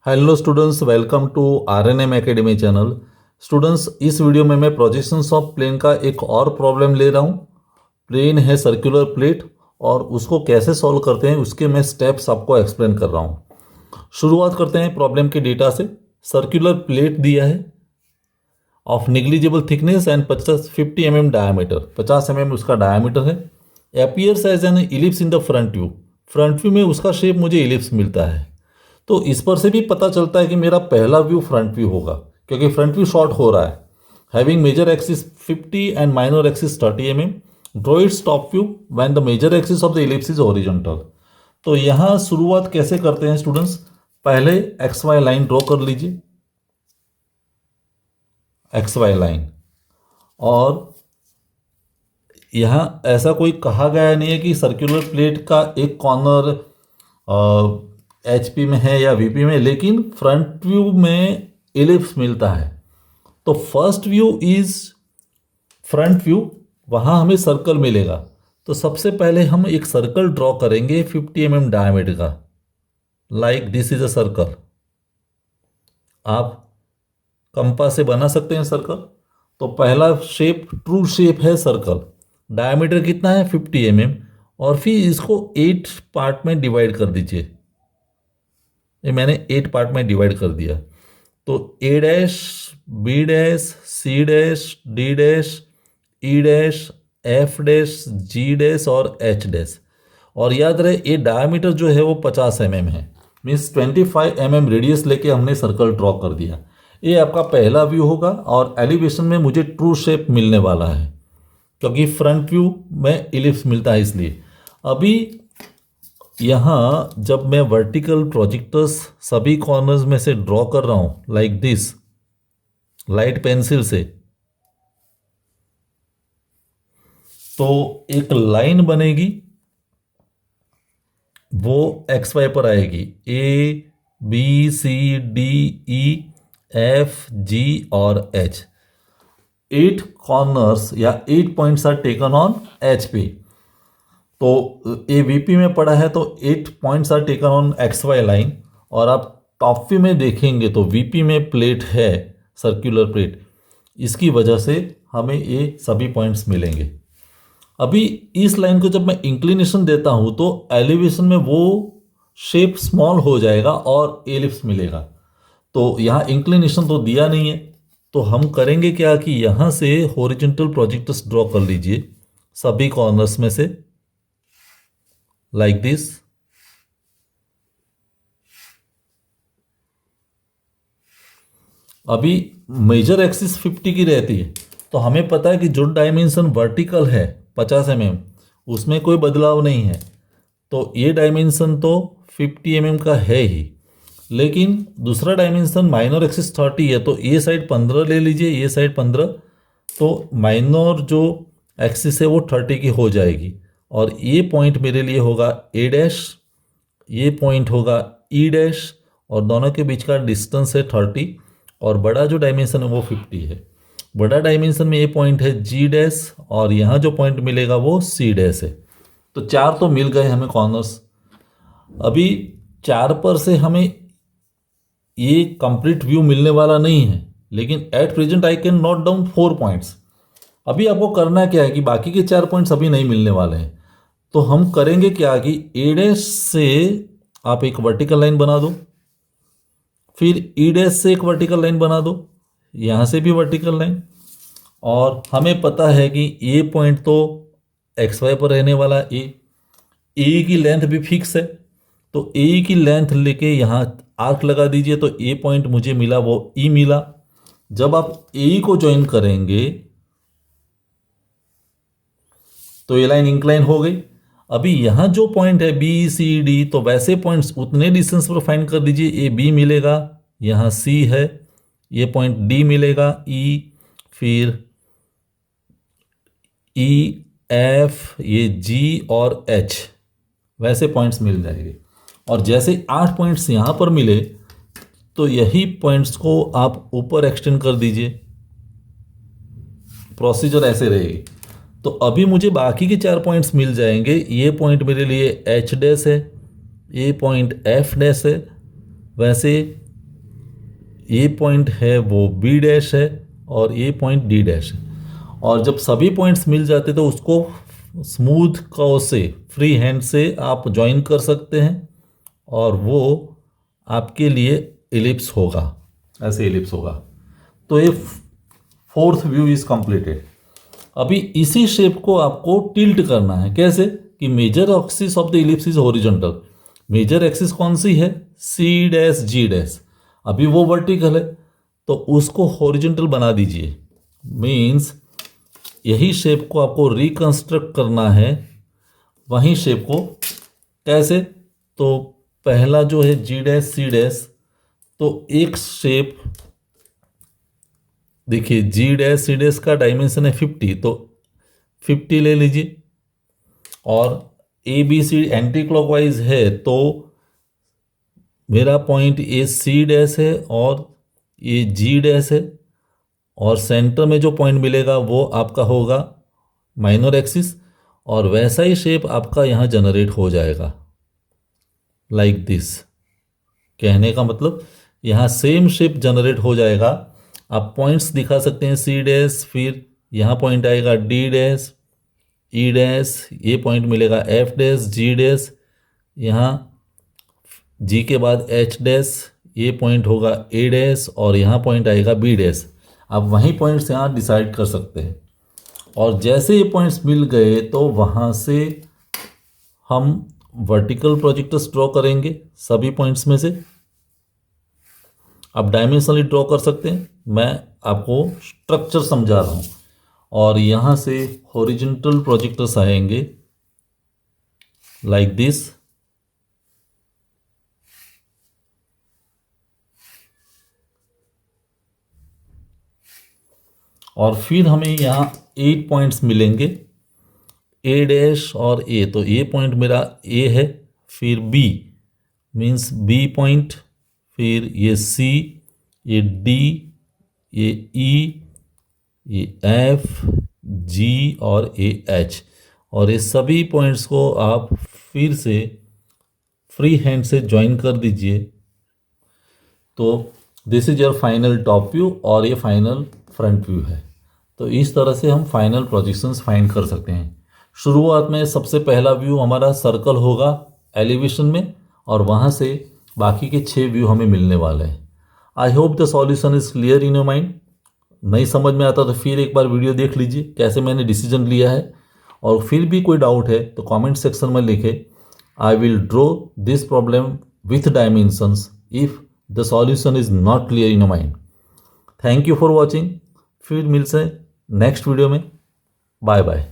Hello students, welcome to RNM academy channel. Students, इस video में मैं प्रोजेक्शंस ऑफ प्लेन का एक और प्रॉब्लम ले रहा हूँ। प्लेन है सर्कुलर प्लेट और उसको कैसे सॉल्व करते हैं उसके मैं स्टेप्स आपको एक्सप्लेन कर रहा हूँ। शुरुआत करते हैं प्रॉब्लम के डेटा से। सर्कुलर प्लेट दिया है of negligible thickness and 50 mm diameter, 50 mm उसका डायमीटर है। Appears as an ellipse in the front view, front view में उसका शेप मुझे इलिप्स मिलता है। तो इस पर से भी पता चलता है कि मेरा पहला व्यू फ्रंट व्यू होगा, क्योंकि फ्रंट व्यू शॉर्ट हो रहा है। Having major axis 50 and minor axis 30 mm, draw its top view when the major axis of the ellipse is horizontal. तो यहाँ शुरुआत कैसे करते हैं स्टूडेंट्स, पहले एक्स वाई लाइन ड्रॉ कर लीजिए, एक्स वाई लाइन। और यहाँ ऐसा कोई कहा गया नहीं है कि सर्कुलर प्लेट का एक कॉर्नर एचपी में है या वीपी में, लेकिन फ्रंट व्यू में इलिप्स मिलता है। तो first view is front view, वहाँ हमें सर्कल मिलेगा। तो सबसे पहले हम एक सर्कल ड्रॉ करेंगे 50 mm डायमीटर का, like this is a circle. आप कंपास से बना सकते हैं सर्कल। तो पहला शेप ट्रू शेप है सर्कल, डायमीटर कितना है 50 mm, और फिर इसको 8 पार्ट में डिवाइड कर दीजिए। ये मैंने 8 पार्ट में डिवाइड कर दिया। तो A dash, B dash, C dash, D dash, E dash, F dash, G dash और एच डैश। और याद रहे ये डायमीटर जो है वो 50 mm है, मीन्स 25 mm रेडियस लेके हमने सर्कल ड्रॉ कर दिया। ये आपका पहला व्यू होगा और एलिवेशन में मुझे ट्रू शेप मिलने वाला है, क्योंकि फ्रंट व्यू में इलिप्स मिलता है इसलिए। अभी यहाँ जब मैं वर्टिकल प्रोजेक्टर्स सभी कॉर्नर्स में से ड्रॉ कर रहा हूँ लाइक दिस, लाइट पेंसिल से, तो एक लाइन बनेगी, वो एक्स वाई पर आएगी। A B C D E F G और एच, 8 कॉर्नर्स या 8 points are taken on H P. तो ए वीपी में पड़ा है तो 8 points are taken on X Y line. और आप टॉप व्यू में देखेंगे तो वीपी में प्लेट है, सर्कुलर प्लेट, इसकी वजह से हमें ये सभी पॉइंट्स मिलेंगे। अभी इस लाइन को जब मैं इंक्लिनेशन देता हूँ तो एलिवेशन में वो शेप स्मॉल हो जाएगा और एलिप्स मिलेगा। तो यहाँ इंक्लिनेशन तो दिया नहीं है, तो हम करेंगे क्या कि यहाँ से हॉरिजॉन्टल प्रोजेक्टर्स ड्रॉ कर लीजिए सभी कॉर्नर्स में से, लाइक दिस। अभी मेजर एक्सिस 50 की रहती है, तो हमें पता है कि जो डायमेंशन वर्टिकल है 50 mm, उसमें कोई बदलाव नहीं है। तो ये डायमेंशन तो 50 mm का है ही, लेकिन दूसरा डायमेंशन माइनर एक्सिस 30 है, तो ये साइड 15 ले लीजिए, ये साइड 15। तो माइनर जो एक्सिस है वो 30 की हो जाएगी। और ये पॉइंट मेरे लिए होगा ए डैश, ये पॉइंट होगा ई डैश, और दोनों के बीच का डिस्टेंस है 30, और बड़ा जो डायमेंशन है वो 50 है। बड़ा डायमेंशन में ये पॉइंट है जी डैश, और यहाँ जो पॉइंट मिलेगा वो सी डैश है। तो 4 तो मिल गए हमें कॉर्नर्स। अभी 4 पर से हमें ये कंप्लीट व्यू मिलने वाला नहीं है, लेकिन at present I can note down 4 points. अभी आपको करना क्या है कि बाकी के 4 पॉइंट्स अभी नहीं मिलने वाले हैं। तो हम करेंगे क्या कि ए डैश से आप एक वर्टिकल लाइन बना दो, फिर ई डैश से एक वर्टिकल लाइन बना दो, यहाँ से भी वर्टिकल लाइन। और हमें पता है कि ये पॉइंट तो एक्स वाई पर रहने वाला है, ए की लेंथ भी फिक्स है, तो ए की लेंथ लेके यहाँ आर्क लगा दीजिए। तो ए पॉइंट मुझे मिला वो ई मिला। जब आप ए को ज्वाइन करेंगे तो ये लाइन इंक्लाइन हो गई। अभी यहाँ जो पॉइंट है बी सी डी, तो वैसे पॉइंट्स उतने डिस्टेंस पर फाइंड कर दीजिए। ए बी मिलेगा, यहाँ सी है, ये पॉइंट डी मिलेगा, ई, फिर ई एफ, ये जी और एच, वैसे पॉइंट्स मिल जाएंगे। और जैसे 8 पॉइंट्स यहाँ पर मिले तो यही पॉइंट्स को आप ऊपर एक्सटेंड कर दीजिए। प्रोसीजर ऐसे रहेगी। तो अभी मुझे बाकी के 4 पॉइंट्स मिल जाएंगे। ये पॉइंट मेरे लिए एच डैश है, ये पॉइंट एफ डैश है, वैसे ए पॉइंट है वो बी डैश है और ए पॉइंट डी डैश है। और जब सभी पॉइंट्स मिल जाते तो उसको स्मूथ कर्व से फ्री हैंड से आप ज्वाइन कर सकते हैं और वो आपके लिए एलिप्स होगा, ऐसे एलिप्स होगा। तो ये फोर्थ व्यू इज कंप्लीटेड। अभी इसी शेप को आपको टिल्ट करना है। कैसे? कि major axis of the ellipse is horizontal. Major axis कौन सी है? C dash G dash. अभी वो वर्टिकल है तो उसको हॉरिजॉन्टल बना दीजिए। मीन्स यही शेप को आपको रिकंस्ट्रक्ट करना है, वही शेप को। कैसे? तो पहला जो है जी डैश सी डैश, तो एक शेप देखिए, जी डैश सी डैश का डायमेंशन है 50, तो 50 ले लीजिए। और A B C anticlockwise है तो मेरा पॉइंट ए सी डैश है और ये जी डैश है, और सेंटर में जो पॉइंट मिलेगा वो आपका होगा माइनर एक्सिस, और वैसा ही शेप आपका यहाँ जनरेट हो जाएगा लाइक दिस। कहने का मतलब यहाँ सेम शेप जनरेट हो जाएगा। आप पॉइंट्स दिखा सकते हैं सी डैश, फिर यहाँ पॉइंट आएगा डी डैश, ई डैश, ये पॉइंट मिलेगा एफ डैश, जी डैश, यहाँ जी के बाद एच डैश, ये पॉइंट होगा ए डैश, और यहाँ पॉइंट आएगा बी डैश। आप वहीं पॉइंट्स यहाँ डिसाइड कर सकते हैं। और जैसे ये पॉइंट्स मिल गए तो वहाँ से हम वर्टिकल प्रोजेक्टर्स ड्रॉ करेंगे सभी पॉइंट्स में से। आप डायमेंशनली ड्रॉ कर सकते हैं, मैं आपको स्ट्रक्चर समझा रहा हूँ। और यहाँ से हॉरिजॉन्टल प्रोजेक्टर्स आएंगे लाइक दिस। और फिर हमें यहाँ 8 पॉइंट्स मिलेंगे, ए डैश और ए। तो ये पॉइंट मेरा ए है, फिर बी मीन्स बी पॉइंट, फिर ये सी, ये डी, ये ई, ये एफ, जी और ए एच। और ये सभी पॉइंट्स को आप फिर से फ्री हैंड से ज्वाइन कर दीजिए। तो this is your final top view और ये फाइनल फ्रंट व्यू है। तो इस तरह से हम फाइनल प्रोजेक्शंस फाइंड कर सकते हैं। शुरुआत में सबसे पहला व्यू हमारा सर्कल होगा एलिवेशन में, और वहाँ से बाकी के 6 व्यू हमें मिलने वाले हैं। I hope the solution is clear in your mind. नहीं समझ में आता तो फिर एक बार वीडियो देख लीजिए कैसे मैंने डिसीजन लिया है। और फिर भी कोई डाउट है तो कमेंट सेक्शन में लिखे। I will draw this problem with dimensions if the solution is not clear in your mind. Thank you for watching. फिर मिलते हैं नेक्स्ट वीडियो में। Bye bye.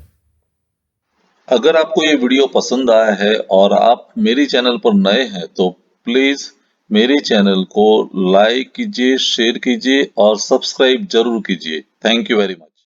अगर आपको ये वीडियो पसंद आया है और आप मेरे चैनल पर नए हैं तो प्लीज मेरे चैनल को लाइक कीजिए, शेयर कीजिए और सब्सक्राइब जरूर कीजिए। Thank you very much.